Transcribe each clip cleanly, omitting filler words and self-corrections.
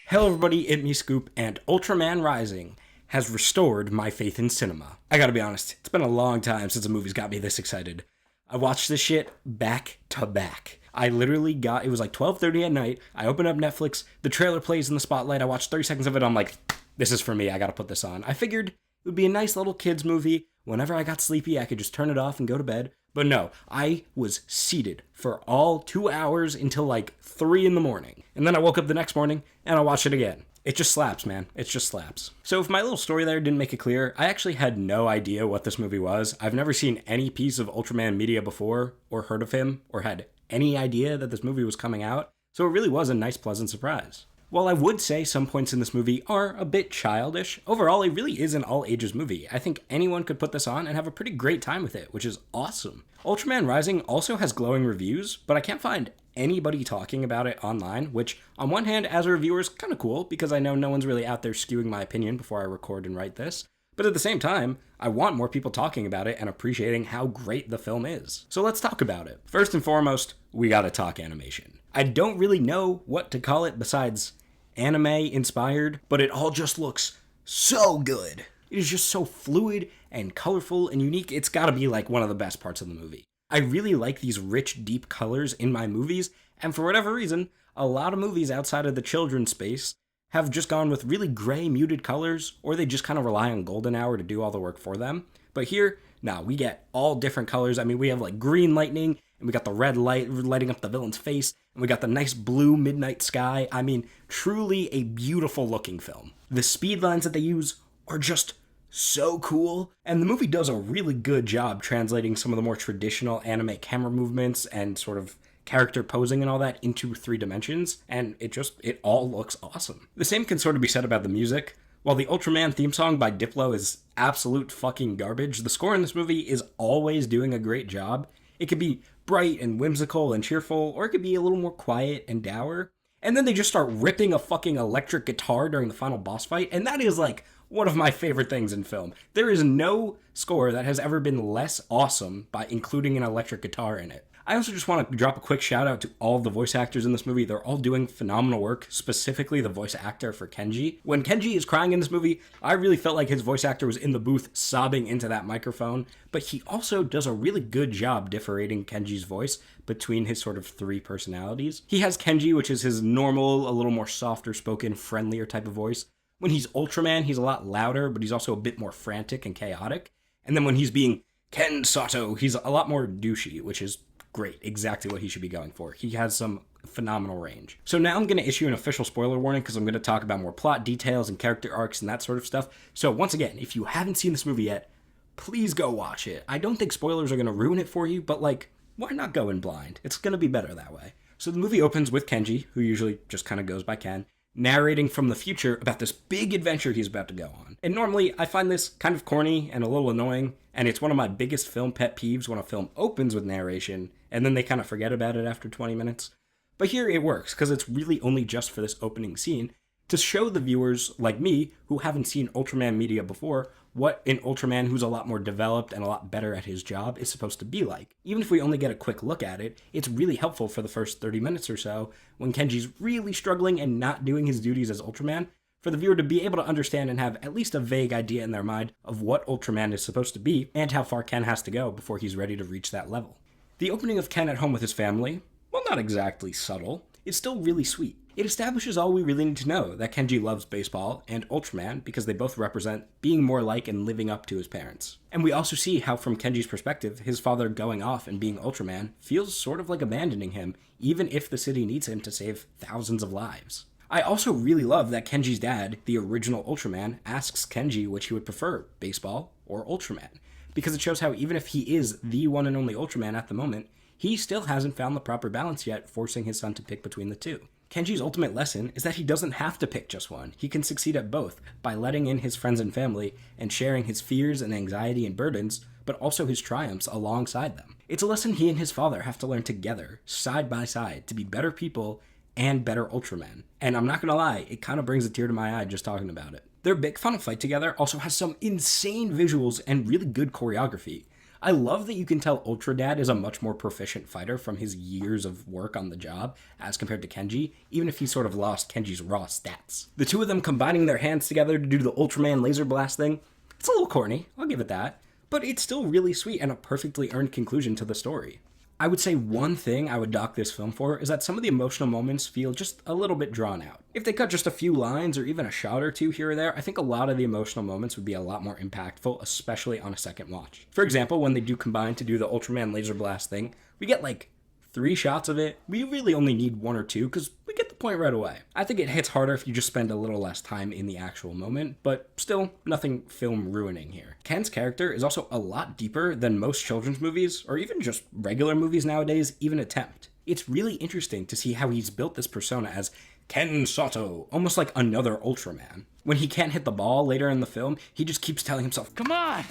Hello everybody, it's me Scoop, and Ultraman Rising has restored my faith in cinema. I gotta be honest, it's been a long time since a movie's got me this excited. I watched this shit back to back. I literally it was like 12:30 at night, I opened up Netflix, the trailer plays in the spotlight, I watched 30 seconds of it, I'm like, this is for me, I gotta put this on. I figured it would be a nice little kid's movie. Whenever I got sleepy, I could just turn it off and go to bed. But no, I was seated for all 2 hours until like 3 in the morning. And then I woke up the next morning and I watched it again. It just slaps, man. It just slaps. So if my little story there didn't make it clear, I actually had no idea what this movie was. I've never seen any piece of Ultraman media before, or heard of him, or had any idea that this movie was coming out. So it really was a nice, pleasant surprise. While I would say some points in this movie are a bit childish, overall it really is an all-ages movie. I think anyone could put this on and have a pretty great time with it, which is awesome. Ultraman Rising also has glowing reviews, but I can't find anybody talking about it online, which on one hand, as a reviewer, is kind of cool, because I know no one's really out there skewing my opinion before I record and write this. But at the same time, I want more people talking about it and appreciating how great the film is. So let's talk about it. First and foremost, we gotta talk animation. I don't really know what to call it besides anime inspired, but it all just looks so good. It is just so fluid and colorful and unique. It's gotta be like one of the best parts of the movie. I really like these rich, deep colors in my movies, and for whatever reason, a lot of movies outside of the children's space have just gone with really gray, muted colors, or they just kind of rely on golden hour to do all the work for them. But here, we get all different colors. I mean, we have like green lightning, and we got the red light lighting up the villain's face, and we got the nice blue midnight sky. I mean, truly a beautiful looking film. The speed lines that they use are just so cool, and the movie does a really good job translating some of the more traditional anime camera movements and sort of character posing and all that into 3 dimensions, and it all looks awesome. The same can sort of be said about the music. While the Ultraman theme song by Diplo is absolute fucking garbage, the score in this movie is always doing a great job. It could be bright and whimsical and cheerful, or it could be a little more quiet and dour. And then they just start ripping a fucking electric guitar during the final boss fight, and that is like one of my favorite things in film. There is no score that has ever been less awesome by including an electric guitar in it. I also just want to drop a quick shout out to all of the voice actors in this movie. They're all doing phenomenal work, specifically the voice actor for Kenji. When Kenji is crying in this movie, I really felt like his voice actor was in the booth sobbing into that microphone, but he also does a really good job differentiating Kenji's voice between his sort of 3 personalities. He has Kenji, which is his normal, a little more softer spoken, friendlier type of voice. When he's Ultraman, he's a lot louder, but he's also a bit more frantic and chaotic. And then when he's being Ken Sato, he's a lot more douchey, which is great, exactly what he should be going for. He has some phenomenal range. So now I'm going to issue an official spoiler warning because I'm going to talk about more plot details and character arcs and that sort of stuff. So once again, if you haven't seen this movie yet, please go watch it. I don't think spoilers are going to ruin it for you, but like, why not go in blind? It's going to be better that way. So the movie opens with Kenji, who usually just kind of goes by Ken, narrating from the future about this big adventure he's about to go on. And normally, I find this kind of corny and a little annoying, and it's one of my biggest film pet peeves when a film opens with narration, and then they kind of forget about it after 20 minutes. But here it works, because it's really only just for this opening scene, to show the viewers, like me, who haven't seen Ultraman media before, what an Ultraman who's a lot more developed and a lot better at his job is supposed to be like. Even if we only get a quick look at it, it's really helpful for the first 30 minutes or so, when Kenji's really struggling and not doing his duties as Ultraman, for the viewer to be able to understand and have at least a vague idea in their mind of what Ultraman is supposed to be, and how far Ken has to go before he's ready to reach that level. The opening of Ken at home with his family, well, not exactly subtle, it's still really sweet. It establishes all we really need to know, that Kenji loves baseball and Ultraman because they both represent being more like and living up to his parents. And we also see how, from Kenji's perspective, his father going off and being Ultraman feels sort of like abandoning him, even if the city needs him to save thousands of lives. I also really love that Kenji's dad, the original Ultraman, asks Kenji which he would prefer, baseball or Ultraman, because it shows how even if he is the one and only Ultraman at the moment, he still hasn't found the proper balance yet, forcing his son to pick between the 2. Kenji's ultimate lesson is that he doesn't have to pick just one. He can succeed at both by letting in his friends and family and sharing his fears and anxiety and burdens, but also his triumphs alongside them. It's a lesson he and his father have to learn together, side by side, to be better people and better Ultramen. And I'm not gonna lie, it kind of brings a tear to my eye just talking about it. Their big final fight together also has some insane visuals and really good choreography. I love that you can tell Ultra Dad is a much more proficient fighter from his years of work on the job as compared to Kenji, even if he sort of lost Kenji's raw stats. The two of them combining their hands together to do the Ultraman laser blast thing, it's a little corny, I'll give it that, but it's still really sweet and a perfectly earned conclusion to the story. I would say one thing I would dock this film for is that some of the emotional moments feel just a little bit drawn out. If they cut just a few lines or even a shot or two here or there, I think a lot of the emotional moments would be a lot more impactful, especially on a second watch. For example, when they do combine to do the Ultraman laser blast thing, we get like 3 shots of it. We really only need 1 or 2 because we get the point right away. I think it hits harder if you just spend a little less time in the actual moment, but still nothing film ruining here. Ken's character is also a lot deeper than most children's movies, or even just regular movies nowadays, even attempt. It's really interesting to see how he's built this persona as Ken Sato, almost like another Ultraman. When he can't hit the ball later in the film, he just keeps telling himself, "Come on!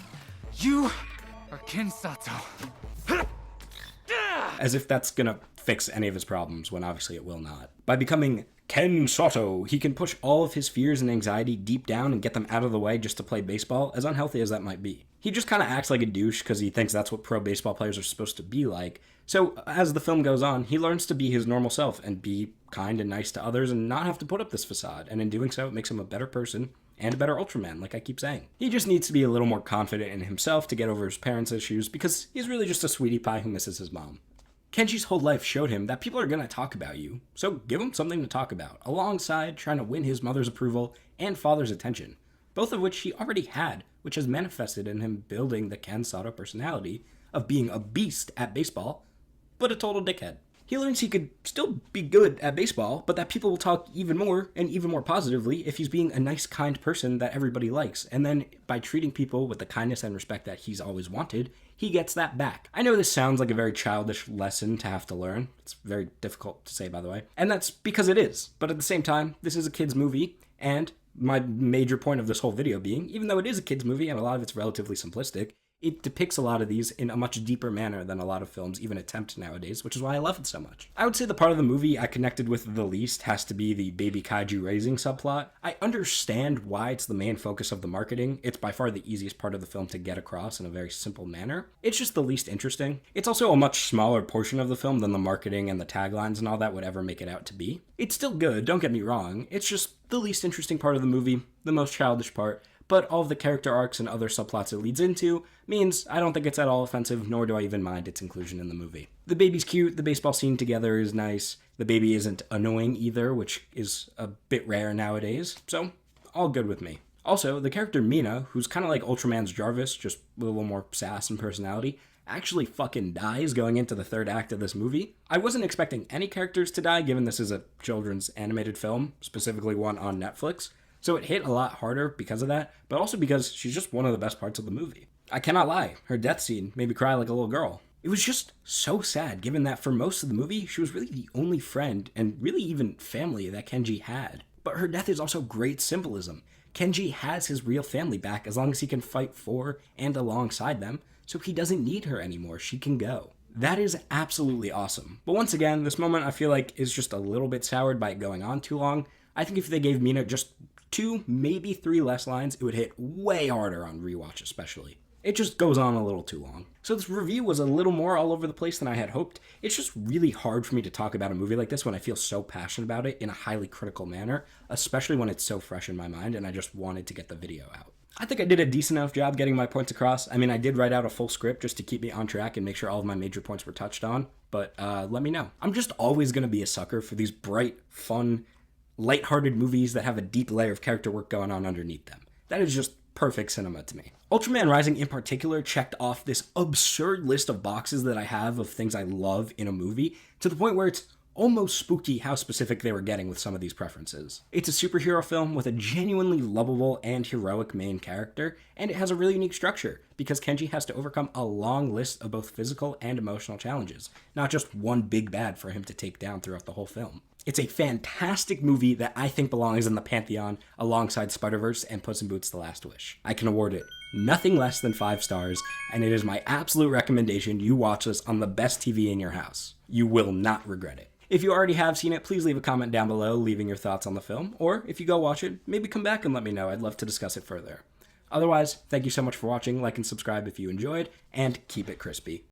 You are Ken Sato." As if that's gonna fix any of his problems, when obviously it will not. By becoming Ken Sato, he can push all of his fears and anxiety deep down and get them out of the way just to play baseball, as unhealthy as that might be. He just kind of acts like a douche because he thinks that's what pro baseball players are supposed to be like. So as the film goes on, he learns to be his normal self and be kind and nice to others and not have to put up this facade, and in doing so, it makes him a better person and a better Ultraman, like I keep saying. He just needs to be a little more confident in himself to get over his parents' issues because he's really just a sweetie pie who misses his mom. Kenji's whole life showed him that people are going to talk about you, so give him something to talk about, alongside trying to win his mother's approval and father's attention, both of which he already had, which has manifested in him building the Ken Sato personality of being a beast at baseball, but a total dickhead. He learns he could still be good at baseball, but that people will talk even more and even more positively if he's being a nice, kind person that everybody likes. And then by treating people with the kindness and respect that he's always wanted, he gets that back. I know this sounds like a very childish lesson to have to learn. It's very difficult to say, by the way. And that's because it is. But at the same time, this is a kid's movie, and my major point of this whole video being, even though it is a kid's movie and a lot of it's relatively simplistic, it depicts a lot of these in a much deeper manner than a lot of films even attempt nowadays, which is why I love it so much. I would say the part of the movie I connected with the least has to be the baby kaiju raising subplot. I understand why it's the main focus of the marketing. It's by far the easiest part of the film to get across in a very simple manner. It's just the least interesting. It's also a much smaller portion of the film than the marketing and the taglines and all that would ever make it out to be. It's still good, don't get me wrong. It's just the least interesting part of the movie, the most childish part. But all of the character arcs and other subplots it leads into means I don't think it's at all offensive, nor do I even mind its inclusion in the movie. The baby's cute, the baseball scene together is nice, the baby isn't annoying either, which is a bit rare nowadays, so all good with me. Also, the character Mina, who's kind of like Ultraman's Jarvis, just with a little more sass and personality, actually fucking dies going into the third act of this movie. I wasn't expecting any characters to die, given this is a children's animated film, specifically one on Netflix. So it hit a lot harder because of that, but also because she's just one of the best parts of the movie. I cannot lie, her death scene made me cry like a little girl. It was just so sad, given that for most of the movie, she was really the only friend, and really even family, that Kenji had. But her death is also great symbolism. Kenji has his real family back as long as he can fight for and alongside them, so he doesn't need her anymore, she can go. That is absolutely awesome. But once again, this moment I feel like is just a little bit soured by it going on too long. I think if they gave Mina just 2, maybe 3 less lines, it would hit way harder on rewatch especially. It just goes on a little too long. So this review was a little more all over the place than I had hoped. It's just really hard for me to talk about a movie like this when I feel so passionate about it in a highly critical manner, especially when it's so fresh in my mind and I just wanted to get the video out. I think I did a decent enough job getting my points across. I mean, I did write out a full script just to keep me on track and make sure all of my major points were touched on, but let me know. I'm just always going to be a sucker for these bright, fun, lighthearted movies that have a deep layer of character work going on underneath them. That is just perfect cinema to me. Ultraman Rising in particular checked off this absurd list of boxes that I have of things I love in a movie, to the point where it's almost spooky how specific they were getting with some of these preferences. It's a superhero film with a genuinely lovable and heroic main character, and it has a really unique structure, because Kenji has to overcome a long list of both physical and emotional challenges, not just one big bad for him to take down throughout the whole film. It's a fantastic movie that I think belongs in the Pantheon alongside Spider-Verse and Puss in Boots: The Last Wish. I can award it nothing less than 5 stars, and it is my absolute recommendation you watch this on the best TV in your house. You will not regret it. If you already have seen it, please leave a comment down below leaving your thoughts on the film, or if you go watch it, maybe come back and let me know. I'd love to discuss it further. Otherwise, thank you so much for watching. Like and subscribe if you enjoyed, and keep it crispy.